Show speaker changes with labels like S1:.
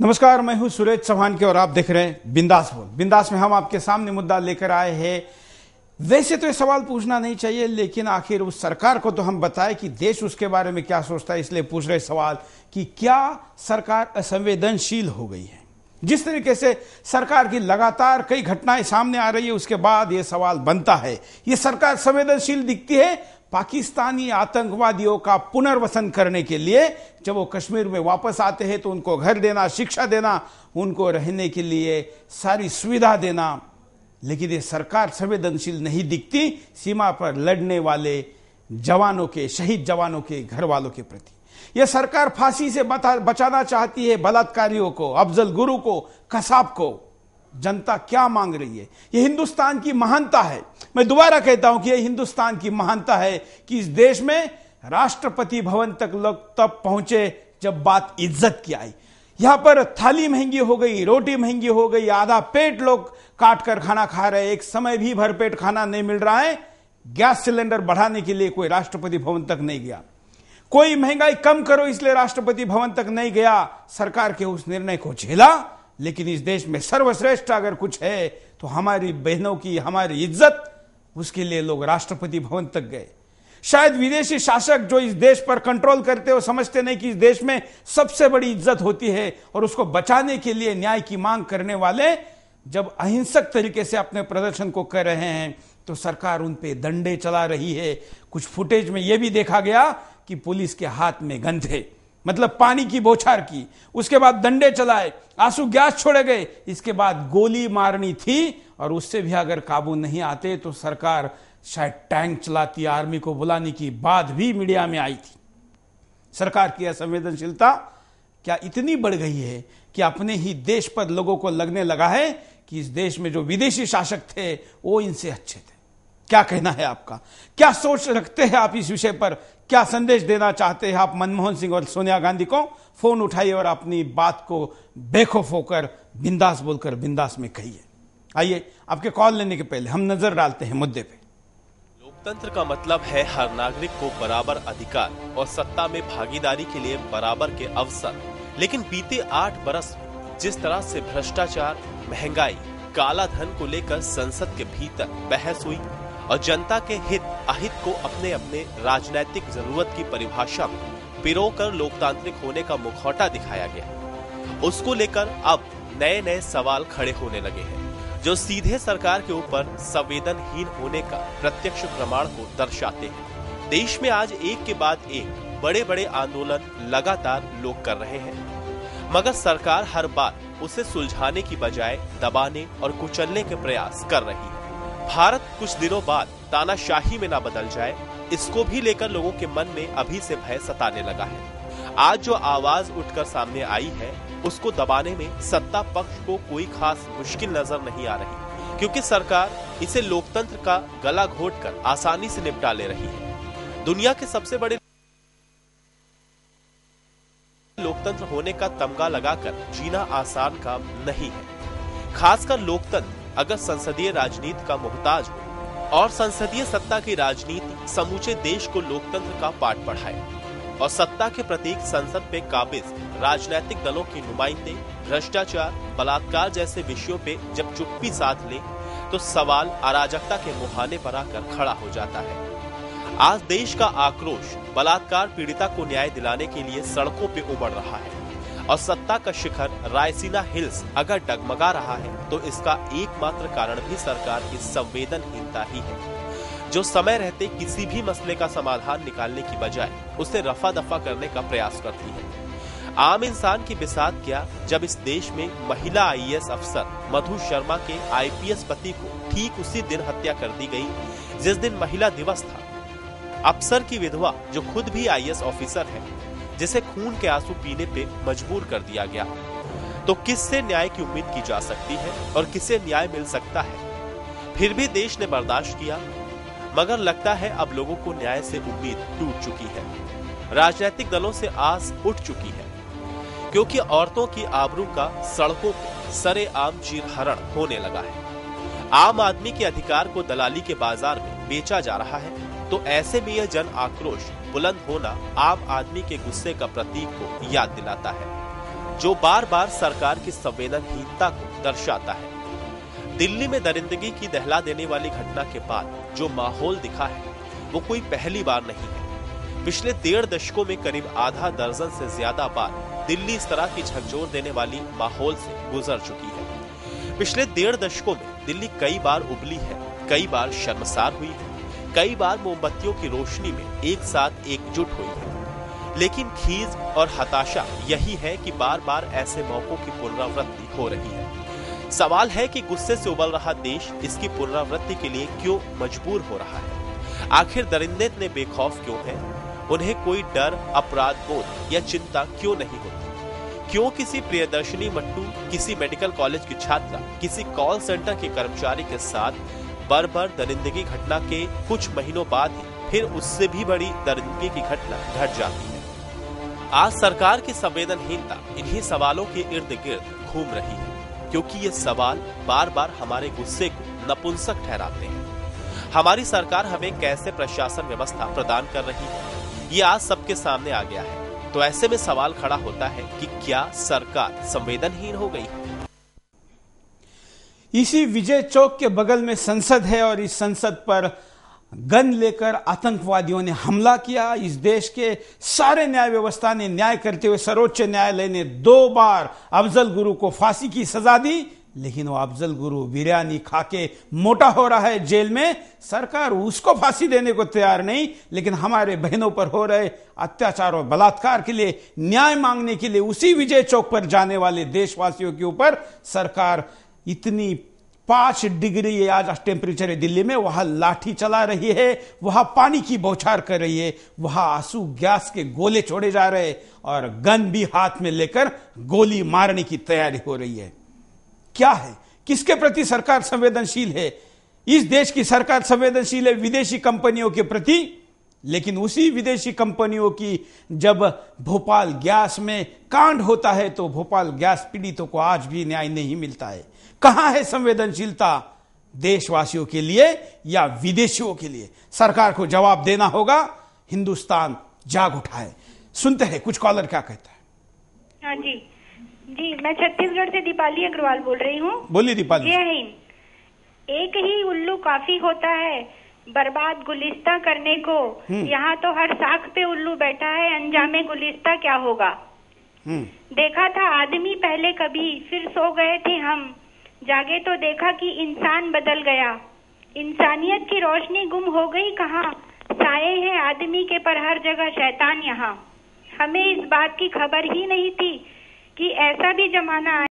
S1: नमस्कार, मैं हूं सुरेश चौहान के और आप देख रहे हैं बिंदास बोल। बिंदास में हम आपके सामने मुद्दा लेकर आए हैं। वैसे तो ये सवाल पूछना नहीं चाहिए, लेकिन आखिर उस सरकार को तो हम बताएं कि देश उसके बारे में क्या सोचता है, इसलिए पूछ रहे सवाल कि क्या सरकार असंवेदनशील हो गई है। जिस तरीके से सरकार की लगातार कई घटनाएं सामने आ रही है, उसके बाद यह सवाल बनता है, ये सरकार संवेदनशील दिखती है पाकिस्तानी आतंकवादियों का पुनर्वसन करने के लिए। जब वो कश्मीर में वापस आते हैं तो उनको घर देना, शिक्षा देना, उनको रहने के लिए सारी सुविधा देना। लेकिन ये सरकार संवेदनशील नहीं दिखती सीमा पर लड़ने वाले जवानों के, शहीद जवानों के घर वालों के प्रति। यह सरकार फांसी से बचाना चाहती है बलात्कारियों को, अफजल गुरु को, कसाब को। जनता क्या मांग रही है? यह हिंदुस्तान की महानता है। मैं दोबारा कहता हूं कि यह हिंदुस्तान की महानता है कि इस देश में राष्ट्रपति भवन तक लोग तब पहुंचे जब बात इज्जत की आई। यहां पर थाली महंगी हो गई, रोटी महंगी हो गई, आधा पेट लोग काट कर खाना खा रहे, एक समय भी भरपेट खाना नहीं मिल रहा है। गैस सिलेंडर बढ़ाने के लिए कोई राष्ट्रपति भवन तक नहीं गया, कोई महंगाई कम करो इसलिए राष्ट्रपति भवन तक नहीं गया। सरकार के उस निर्णय को झेला। लेकिन इस देश में सर्वश्रेष्ठ अगर कुछ है तो हमारी बहनों की, हमारी इज्जत, उसके लिए लोग राष्ट्रपति भवन तक गए। शायद विदेशी शासक जो इस देश पर कंट्रोल करते हो समझते नहीं कि इस देश में सबसे बड़ी इज्जत होती है, और उसको बचाने के लिए न्याय की मांग करने वाले जब अहिंसक तरीके से अपने प्रदर्शन को कर रहे हैं तो सरकार उन पे डंडे चला रही है। कुछ फुटेज में यह भी देखा गया कि पुलिस के हाथ में गन थे, मतलब पानी की बौछार की, उसके बाद डंडे चलाए, आंसू गैस छोड़े गए, इसके बाद गोली मारनी थी, और उससे भी अगर काबू नहीं आते तो सरकार शायद टैंक चलाती, आर्मी को बुलाने की बात भी मीडिया में आई थी। सरकार की असंवेदनशीलता क्या इतनी बढ़ गई है कि अपने ही देश पर लोगों को लगने लगा है कि इस देश में जो विदेशी शासक थे वो इनसे अच्छे थे। क्या कहना है आपका? क्या सोच रखते हैं आप इस विषय पर? क्या संदेश देना चाहते हैं आप मनमोहन सिंह और सोनिया गांधी को? फोन उठाइए और अपनी बात को बेखौफ होकर बिंदास बोलकर बिंदास में कहिए। आइए, आपके कॉल लेने के पहले हम नजर डालते हैं मुद्दे पे।
S2: लोकतंत्र का मतलब है हर नागरिक को बराबर अधिकार और सत्ता में भागीदारी के लिए बराबर के अवसर। लेकिन बीते 8 बरस में जिस तरह से भ्रष्टाचार, महंगाई, काला धन को लेकर संसद के भीतर बहस हुई और जनता के हित अहित को अपने अपने राजनीतिक जरूरत की परिभाषा में पिरोकर लोकतांत्रिक होने का मुखौटा दिखाया गया, उसको लेकर अब नए नए सवाल खड़े होने लगे हैं जो सीधे सरकार के ऊपर संवेदनहीन होने का प्रत्यक्ष प्रमाण को दर्शाते हैं। देश में आज एक के बाद एक बड़े बड़े आंदोलन लगातार लोग कर रहे हैं, मगर सरकार हर बार उसे सुलझाने की बजाय दबाने और कुचलने के प्रयास कर रही है। भारत कुछ दिनों बाद तानाशाही में ना बदल जाए, इसको भी लेकर लोगों के मन में अभी से भय सताने लगा है। आज जो आवाज उठकर सामने आई है उसको दबाने में सत्ता पक्ष को कोई खास मुश्किल नजर नहीं आ रही, क्योंकि सरकार इसे लोकतंत्र का गला घोटकर आसानी से निपटा ले रही है। दुनिया के सबसे बड़े लोकतंत्र होने का तमगा लगाकर जीना आसान काम नहीं है, खासकर लोकतंत्र अगर संसदीय राजनीति का मोहताज हो और संसदीय सत्ता की राजनीति समूचे देश को लोकतंत्र का पाठ पढ़ाए और सत्ता के प्रतीक संसद पे काबिज राजनीतिक दलों के नुमाइंदे भ्रष्टाचार, बलात्कार जैसे विषयों पे जब चुप्पी साध ले तो सवाल अराजकता के मुहाने पर आकर खड़ा हो जाता है। आज देश का आक्रोश बलात्कार पीड़िता को न्याय दिलाने के लिए सड़कों पे उमड़ रहा है और सत्ता का शिखर रायसीना हिल्स अगर डगमगा रहा है तो इसका एकमात्र कारण भी सरकार की संवेदनहीनता ही है, जो समय रहते किसी भी मसले का समाधान निकालने की बजाय उसे रफा दफा करने का प्रयास करती है। आम इंसान की बिसात क्या जब इस देश में महिला आईएएस अफसर मधु शर्मा के आईपीएस पति को ठीक उसी दिन हत्या कर दी गई जिस दिन महिला दिवस था। अफसर की विधवा जो खुद भी आईएएस ऑफिसर है, जिसे खून के आंसू पीने पे मजबूर कर दिया गया, तो किससे न्याय की उम्मीद की जा सकती है और किसे न्याय मिल सकता है? फिर भी देश ने बर्दाश्त किया, मगर लगता है अब लोगों को न्याय से उम्मीद टूट चुकी है। राजनीतिक दलों से आस उठ चुकी है, क्योंकि औरतों की आबरू का सड़कों पे सरेआम चीरहरण होने लगा है। आम आदमी के अधिकार को दलाली के बाजार में बेचा जा रहा है, तो ऐसे में यह जन आक्रोश बुलंद होना आम आदमी के गुस्से का प्रतीक को याद दिलाता है। जो बार बार सरकार की संवेदनहीनता को दर्शाता है। दिल्ली में दरिंदगी की दहला देने वाली घटना के बाद जो माहौल दिखा है वो कोई पहली बार नहीं है। पिछले 1.5 दशकों में करीब आधा दर्जन से ज्यादा बार दिल्ली इस तरह की झकझोर देने वाली माहौल से गुजर चुकी है। पिछले 1.5 दशकों में दिल्ली कई बार उबली है, कई बार शर्मसार हुई है, कई बार मोमबत्तियों की रोशनी में एक साथ एकजुट हुई है। लेकिन खीज और हताशा यही है कि बार बार ऐसे मौकों की पुनरावृत्ति हो रही है। सवाल है कि गुस्से से उबल रहा देश इसकी पुनरावृत्ति के लिए क्यों मजबूर हो रहा है? आखिर दरिंदे इतने बेखौफ क्यों हैं? उन्हें कोई डर, अपराध बोध या चिंता क्यों नहीं होती? क्यों किसी प्रियदर्शनी मट्टू, किसी मेडिकल कॉलेज की छात्रा, किसी कॉल सेंटर के कर्मचारी के साथ बर्बर दरिंदगी घटना के कुछ महीनों बाद ही फिर उससे भी बड़ी दरिंदगी की घटना घट जाती है? आज सरकार की संवेदनहीनता इन्हीं सवालों के इर्द गिर्द घूम रही है, क्योंकि ये सवाल बार बार हमारे गुस्से को नपुंसक ठहराते हैं। हमारी सरकार हमें कैसे प्रशासन व्यवस्था प्रदान कर रही है, ये आज सबके सामने आ गया है। तो ऐसे में सवाल खड़ा होता है कि क्या सरकार संवेदनहीन हो गई है?
S1: इसी विजय चौक के बगल में संसद है और इस संसद पर गन लेकर आतंकवादियों ने हमला किया। इस देश के सारे न्याय व्यवस्था ने न्याय करते हुए सर्वोच्च न्यायालय ने 2 बार अफजल गुरु को फांसी की सजा दी, लेकिन वो अफजल गुरु बिरयानी खा के मोटा हो रहा है जेल में। सरकार उसको फांसी देने को तैयार नहीं, लेकिन हमारे बहनों पर हो रहे अत्याचार और बलात्कार के लिए न्याय मांगने के लिए उसी विजय चौक पर जाने वाले देशवासियों के ऊपर सरकार इतनी 5 डिग्री आज टेम्परेचर है दिल्ली में, वहां लाठी चला रही है, वहां पानी की बौछार कर रही है, वहां आंसू गैस के गोले छोड़े जा रहे हैं और गन भी हाथ में लेकर गोली मारने की तैयारी हो रही है। क्या है, किसके प्रति सरकार संवेदनशील है? इस देश की सरकार संवेदनशील है विदेशी कंपनियों के प्रति, लेकिन उसी विदेशी कंपनियों की जब भोपाल गैस में कांड होता है तो भोपाल गैस पीड़ितों को आज भी न्याय नहीं मिलता है। कहां है संवेदनशीलता देशवासियों के लिए या विदेशियों के लिए? सरकार को जवाब देना होगा। हिंदुस्तान जाग उठा है। सुनते हैं कुछ कॉलर क्या कहता है।
S3: हाँ जी, मैं छत्तीसगढ़ से दीपाली अग्रवाल बोल रही हूँ।
S1: बोलिए दीपाली।
S3: जय हिंद। एक ही उल्लू काफी होता है बर्बाद गुलिस्ता करने को। यहाँ तो हर साख पे उल्लू बैठा है, अंजामे गुलिस्ता क्या होगा। देखा था आदमी पहले कभी, फिर सो गए थे हम, जागे तो देखा कि इंसान बदल गया। इंसानियत की रोशनी गुम हो गई कहाँ, साए हैं आदमी के पर हर जगह शैतान यहाँ। हमें इस बात की खबर ही नहीं थी कि ऐसा भी जमाना